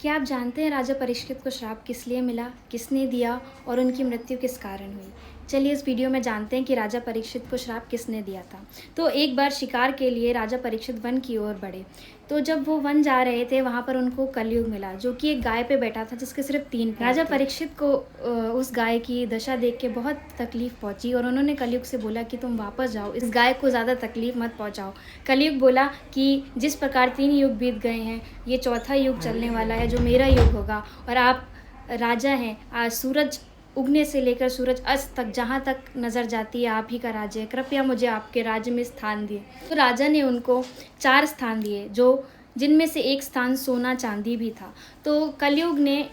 क्या आप जानते हैं राजा परीक्षित को श्राप किस लिए मिला, किसने दिया और उनकी मृत्यु किस कारण हुई? चलिए इस वीडियो में जानते हैं कि राजा परीक्षित को श्राप किसने दिया था। तो एक बार शिकार के लिए राजा परीक्षित वन की ओर बढ़े। तो जब वो वन जा रहे थे वहाँ पर उनको कलयुग मिला, जो कि एक गाय पे बैठा था जिसके सिर्फ 3 पैर थे। राजा परीक्षित को उस गाय की दशा देख के बहुत तकलीफ पहुंची और उन्होंने कलयुग से बोला कि तुम वापस जाओ, इस गाय को ज़्यादा तकलीफ मत पहुंचाओ। कलयुग बोला कि जिस प्रकार 3 युग बीत गए हैं, ये चौथा युग चलने वाला है जो मेरा युग होगा, और आप राजा हैं। आज सूरज उगने से लेकर सूरज अस्त तक जहाँ तक नज़र जाती है आप ही का राज्य है, कृपया मुझे आपके राज्य में स्थान दिए। तो राजा ने उनको 4 स्थान दिए, जो जिनमें से एक स्थान सोना चांदी भी था। तो कलयुग ने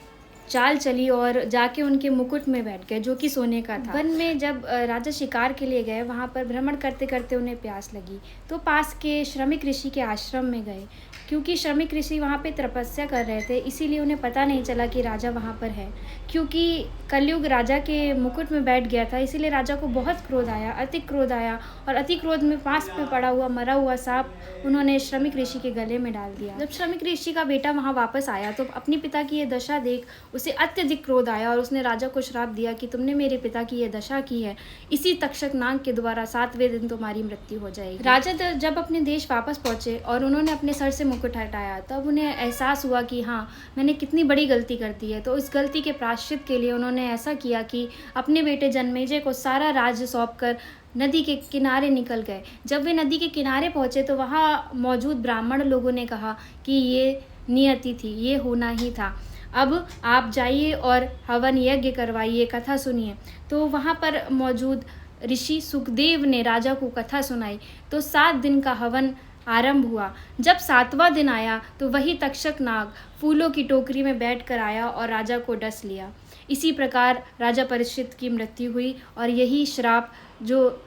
चाल चली और जाके उनके मुकुट में बैठ गए, जो कि सोने का था। वन में जब राजा शिकार के लिए गए, वहाँ पर भ्रमण करते करते उन्हें प्यास लगी, तो पास के श्रमिक ऋषि के आश्रम में गए। क्योंकि श्रमिक ऋषि वहाँ पे तपस्या कर रहे थे, इसीलिए उन्हें पता नहीं चला कि राजा वहाँ पर है। क्योंकि कलयुग राजा के मुकुट में बैठ गया था, इसीलिए राजा को बहुत क्रोध आया, अति क्रोध आया, और अति क्रोध में पास पे पड़ा हुआ मरा हुआ सांप उन्होंने श्रमिक ऋषि के गले में डाल दिया। जब श्रमिक ऋषि का बेटा वहाँ वापस आया तो अपने पिता की ये दशा देख उसे अत्यधिक क्रोध आया और उसने राजा को श्राप दिया कि तुमने मेरे पिता की ये दशा की है, इसी तक्षक नाग के द्वारा 7वें दिन तुम्हारी मृत्यु हो जाएगी। राजा जब अपने देश वापस पहुंचे और उन्होंने अपने सर से मुकुट हटाया, तब उन्हें एहसास हुआ कि हाँ, मैंने कितनी बड़ी गलती कर दी है। तो इस गलती के प्रायश्चित के लिए उन्होंने ऐसा किया कि अपने बेटे जन्मेजय को सारा राज्य सौंप कर नदी के किनारे निकल गए। जब वे नदी के किनारे पहुंचे तो वहाँ मौजूद ब्राह्मण लोगों ने कहा कि ये नियति थी, ये होना ही था, अब आप जाइए और हवन यज्ञ करवाइए, कथा सुनिए। तो वहाँ पर मौजूद ऋषि सुखदेव ने राजा को कथा सुनाई। तो 7 दिन का हवन आरंभ हुआ। जब 7वां दिन आया तो वही तक्षक नाग फूलों की टोकरी में बैठकर आया और राजा को डस लिया। इसी प्रकार राजा परीक्षित की मृत्यु हुई, और यही श्राप जो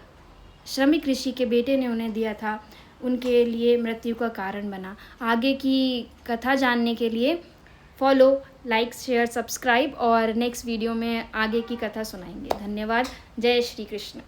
श्रमिक ऋषि के बेटे ने उन्हें दिया था, उनके लिए मृत्यु का कारण बना। आगे की कथा जानने के लिए फॉलो, लाइक, शेयर, सब्सक्राइब, और नेक्स्ट वीडियो में आगे की कथा सुनाएंगे। धन्यवाद। जय श्री कृष्ण।